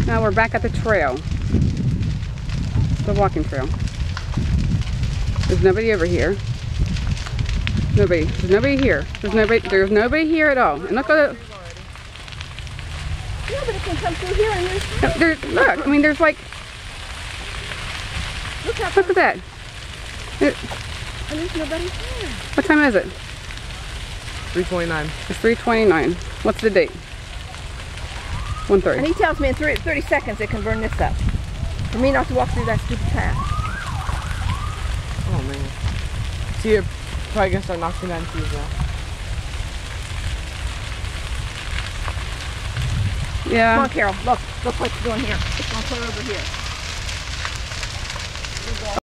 Now we're back at the trail. The walking trail. There's nobody over here. There's nobody here. There's nobody here at all. And look at it. Nobody can come through here and Look, I mean, there's like, look at that. and there's nobody here. What time is it? 3:29. It's 3:29. What's the date? 1:30. And he tells me in 30 seconds it can burn this up. For me not to walk through that stupid path. Oh man. See, you're probably gonna start knocking down trees now. Yeah. Come on, Carol. Look what you're doing here. It's going to clear over here.